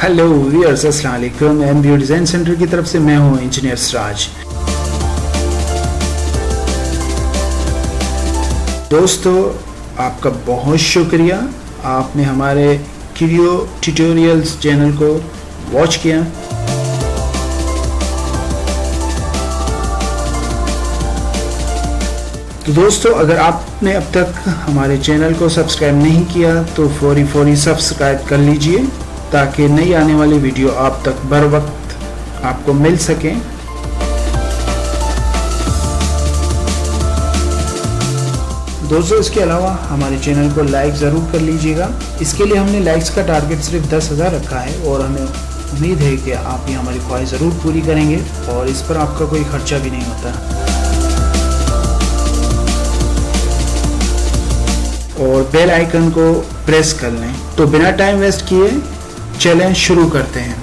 Hello viewers, अस्सलाम वालेकुम। MBU design centre की तरफ से मैं हूं इंजीनियर सिराज। दोस्तों, आपका बहुत शुक्रिया, आपने हमारे क्रियो ट्यूटोरियल्स चैनल को वॉच किया। तो दोस्तों, अगर आपने अब तक हमारे चैनल को सब्सक्राइब नहीं किया तो फौरी सब्सक्राइब कर लीजिए ताकि नई आने वाली वीडियो आप तक बर वक्त आपको मिल सके। दोस्तों, इसके अलावा हमारे चैनल को लाइक ज़रूर कर लीजिएगा। इसके लिए हमने लाइक्स का टारगेट सिर्फ 10,000 रखा है और हमें उम्मीद है कि आप ये हमारी ख्वाहिश ज़रूर पूरी करेंगे और इस पर आपका कोई खर्चा भी नहीं होता। और बेल आइकन को प्रेस कर लें। तो बिना टाइम वेस्ट किए चलें शुरू करते हैं।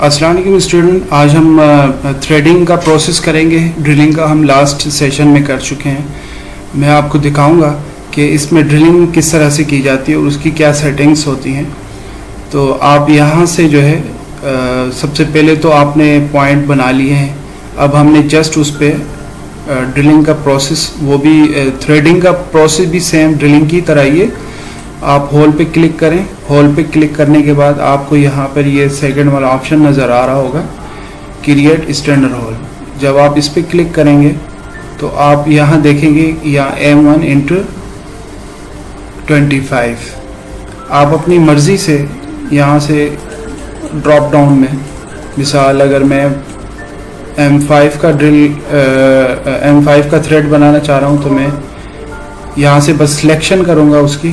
अस्सलाम वालेकुम स्टूडेंट, आज हम थ्रेडिंग का प्रोसेस करेंगे। ड्रिलिंग का हम लास्ट सेशन में कर चुके हैं। मैं आपको दिखाऊंगा कि इसमें ड्रिलिंग किस तरह से की जाती है और उसकी क्या सेटिंग्स होती हैं। तो आप यहाँ से जो है सबसे पहले तो आपने पॉइंट बना लिए हैं। अब हमने जस्ट उस पर ड्रिलिंग का प्रोसेस, वो भी थ्रेडिंग का प्रोसेस भी सेम ड्रिलिंग की तरह ही है। आप होल पे क्लिक करें। होल पे क्लिक करने के बाद आपको यहाँ पर ये सेकंड वाला ऑप्शन नज़र आ रहा होगा, क्रिएट स्टैंडर्ड होल। जब आप इस पर क्लिक करेंगे तो आप यहाँ देखेंगे यहाँ M1/25। आप अपनी मर्ज़ी से यहाँ से ड्रॉप डाउन में, मिसाल अगर मैं M5 का थ्रेड बनाना चाह रहा हूँ तो मैं यहाँ से बस सिलेक्शन करूँगा उसकी।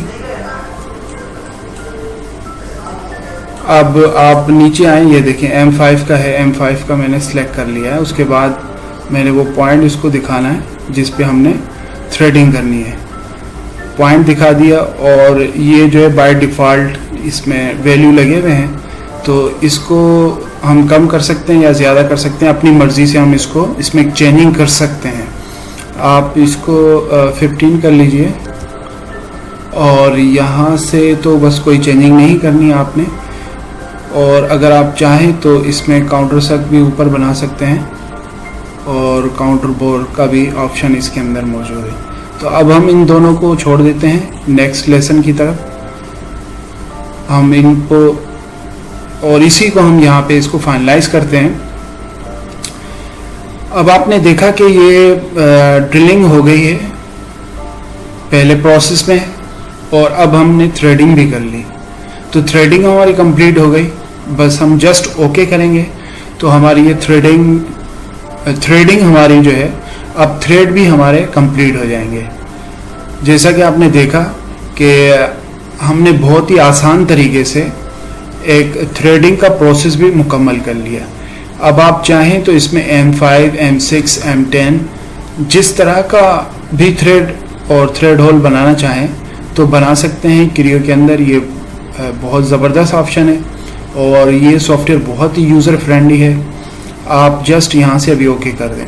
अब आप नीचे आए, ये देखें M5 का है, M5 का मैंने सिलेक्ट कर लिया है। उसके बाद मैंने वो पॉइंट इसको दिखाना है जिस पे हमने थ्रेडिंग करनी है। पॉइंट दिखा दिया और ये जो है बाय डिफ़ॉल्ट इसमें वैल्यू लगे हुए हैं, तो इसको हम कम कर सकते हैं या ज़्यादा कर सकते हैं। अपनी मर्ज़ी से हम इसको इसमें चेंजिंग कर सकते हैं। आप इसको 15 कर लीजिए और यहाँ से तो बस कोई चेंजिंग नहीं करनी है आपने। और अगर आप चाहें तो इसमें काउंटर सक भी ऊपर बना सकते हैं और काउंटर बोर का भी ऑप्शन इसके अंदर मौजूद है। तो अब हम इन दोनों को छोड़ देते हैं नेक्स्ट लेसन की तरफ। हम इनको और इसी को हम यहाँ पे इसको फाइनलाइज करते हैं। अब आपने देखा कि ये ड्रिलिंग हो गई है पहले प्रोसेस में और अब हमने थ्रेडिंग भी कर ली। तो थ्रेडिंग हमारी कंप्लीट हो गई, बस हम जस्ट ओके करेंगे तो हमारी ये थ्रेडिंग हमारी जो है, अब थ्रेड भी हमारे कंप्लीट हो जाएंगे। जैसा कि आपने देखा कि हमने बहुत ही आसान तरीके से एक थ्रेडिंग का प्रोसेस भी मुकम्मल कर लिया। अब आप चाहें तो इसमें M5, M6, M10 जिस तरह का भी थ्रेड और थ्रेड होल बनाना चाहें तो बना सकते हैं। क्रियो के अंदर ये बहुत ज़बरदस्त ऑप्शन है और ये सॉफ्टवेयर बहुत ही यूज़र फ्रेंडली है। आप जस्ट यहाँ से अभी ओके कर दें।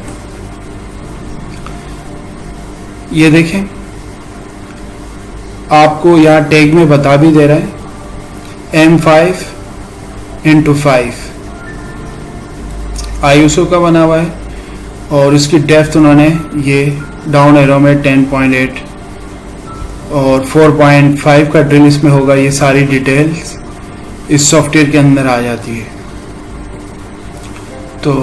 ये देखें, आपको यहाँ टैग में बता भी दे रहा है M5/5 ISO का बना हुआ है और इसकी डेप्थ उन्होंने ये डाउन एरो में 10.8 और 4.5 का ड्रिल इसमें होगा। ये सारी डिटेल्स इस सॉफ्टवेयर के अंदर आ जाती है। तो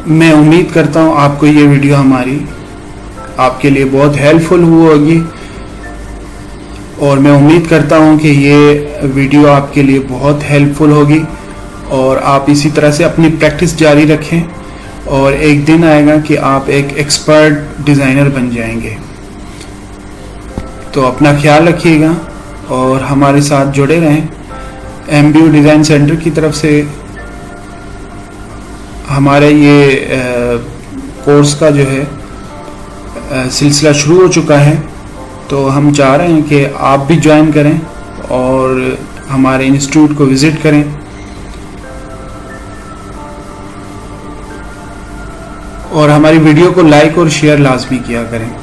मैं उम्मीद करता हूँ आपको ये वीडियो हमारी आपके लिए बहुत हेल्पफुल हुई होगी और मैं उम्मीद करता हूँ कि ये वीडियो आपके लिए बहुत हेल्पफुल होगी और आप इसी तरह से अपनी प्रैक्टिस जारी रखें और एक दिन आएगा कि आप एक एक्सपर्ट डिज़ाइनर बन जाएंगे। तो अपना ख्याल रखिएगा और हमारे साथ जुड़े रहें। एमबीयू डिज़ाइन सेंटर की तरफ से हमारे ये कोर्स का जो है सिलसिला शुरू हो चुका है। तो हम चाह रहे हैं कि आप भी ज्वाइन करें और हमारे इंस्टीट्यूट को विज़िट करें। और हमारी वीडियो को लाइक और शेयर लाजमी किया करें।